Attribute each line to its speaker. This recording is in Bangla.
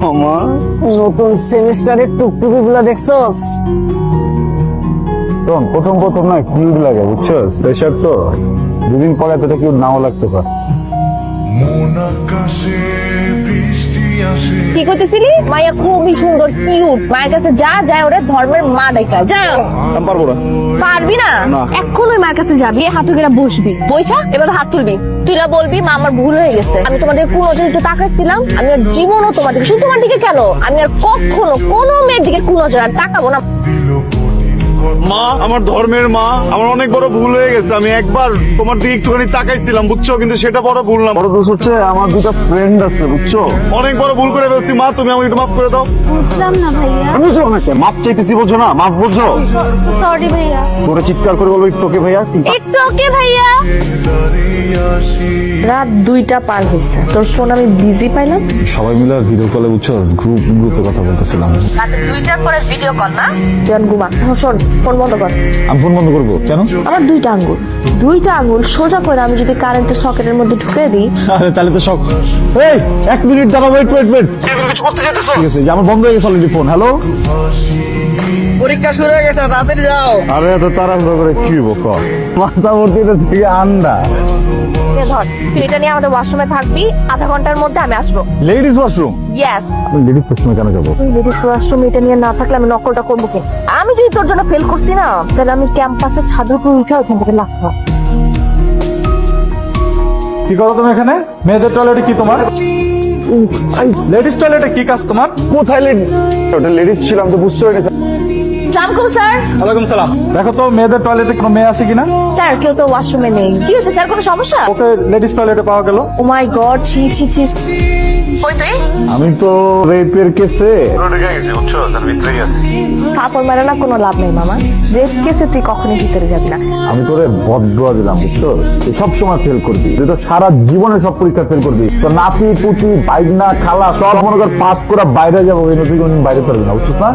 Speaker 1: মামা নতুন সেমিস্টারের টুকটুকি গুলা দেখছস?
Speaker 2: প্রথম প্রথম না কিউট লাগে বুঝছো, প্রেশার তো দুদিন পরে এতটা কিউট নাও লাগতে পারে।
Speaker 3: কি করতেছিলি? মায়া খুবই সুন্দর কিউট, মায়ের কাছে যা যায় ওরে ধর্মের মা ডাকা যা।
Speaker 2: আমি পারবো না।
Speaker 3: পারবি না? এখন ওই মায়ের কাছে যাবি, হাত ধরে বসবি, বইসা এবার হাত তুলবি, তুই না বলবি মা আমার ভুল হয়ে গেছে, আমি তোমাদের কোন নজরে একটু তাকাচ্ছিলাম, আমি আর জীবনও তোমার দিকে, শুধু তোমার দিকে কেন, আমি আর কখনো কোনো মেয়ের দিকে কোন নজর আর তাকাবো না।
Speaker 4: মা, আমার ধর্মের মা, আমার অনেক বড় ভুল হয়ে গেছে। আমি একবার তোমার দিকে একটুখানি তাকাইছিলাম বুঝছো, কিন্তু সেটা বড় ভুল না।
Speaker 2: বড় দোষ হচ্ছে আমার দুটো ফ্রেন্ড আছে বুঝছো।
Speaker 4: অনেক বড় ভুল করে ফেলছি মা, তুমি আমাকে একটু মাফ করে দাও।
Speaker 3: বুঝলাম না ভাইয়া।
Speaker 2: আমি বুঝছো না, মাপ চাইতেছি বলছো না, মাপ বুঝছো।
Speaker 3: সরি ভাইয়া।
Speaker 2: তোরা চিৎকার করে বলবো ইটস ওকে ভাইয়া।
Speaker 3: ইটস ওকে ভাইয়া। রাত 2টা পার হয়েছে, তোর ফোন আমি বিজি পাইলাম।
Speaker 2: সবাই মিলে ভিডিও কলে বুঝছো, গ্রুপে কথা বলতেছিলাম।
Speaker 3: রাতে 2টার পরে ভিডিও কল না, জন ঘুমা। শোন, ফোন বন্ধ কর।
Speaker 2: আমি ফোন বন্ধ করবো কেন?
Speaker 3: আমার দুইটা আঙ্গুল সোজা করে আমি যদি কারেন্টের সকেটের মধ্যে ঢুকে দিই,
Speaker 2: আরে তাহলে তো শখ। এই 1 মিনিট দাঁড়া, ওয়েট
Speaker 4: কিছু করতে যেতেছো?
Speaker 2: ঠিক আছে, যে আমার বন্ধ হয়ে গেছে অলরেডি ফোন। হ্যালো,
Speaker 1: পরীক্ষা শুরু হয়ে গেছে, তাড়াতাড়ি যাও।
Speaker 2: আরে এত তাড়াহুড়ো করে কি বক, মাথা ভর্তি থেকে আন্ডা।
Speaker 3: ধর তুই এটা নিয়ে আমাদের ওয়াশরুমে থাকবি, আধা ঘন্টার মধ্যে আমি আসবো।
Speaker 2: Ladies washroom?
Speaker 3: ইয়েস।
Speaker 2: আমি লেডিস ওয়াশরুমে কেন যাবো?
Speaker 3: তুই লেডিস ওয়াশরুমে এটা নিয়ে না থাকলে আমি নকলটা করবো কি? আমি যদি তোর জন্য ফেল করছি না, তাহলে আমি ক্যাম্পাসের ছাদের উপর উঠে ওখান থেকে লাফাবো।
Speaker 5: কি করো তুমি এখানে? মেয়েদের টয়লেটে কি তোমার? লেডিস টয়লেটে কি কাজ তোমার?
Speaker 2: কোথায় ওটা লেডিস ছিল, আমি তো বুঝতে পারিনি।
Speaker 3: সালামালাইকুম স্যার।
Speaker 5: ওয়ালাইকুম সালাম। দেখো তো মেয়েদের টয়লেটে কোনো মেয়ে আছে কিনা।
Speaker 3: স্যার কেউ তো ওয়াশরুমে নেই। কি হয়েছে স্যার, কোনো সমস্যা?
Speaker 5: ওকে লেডিস টয়লেটে পাওয়া গেল।
Speaker 3: ও মাই গড, ছি ছি ছি। কই তুই?
Speaker 2: আমি তো রেপের কেসে
Speaker 3: কাপড় মেরে না কোনো লাভ নেই মামা, রেপ কেসে তুই কখনোই ভিতরে যাবি না।
Speaker 2: আমি তোরে বদদোয়া দিলাম বুঝছো, তুই সবসময় ফেল করবি, তুই তো সারা জীবনে সব পরীক্ষা ফেল করবি। তো নাতি পুতি বাইক না খালা সব মনে কর পাস করে বাইরে যাবো, তুই কোনদিন বাইরে পারবি না বুঝছিস না।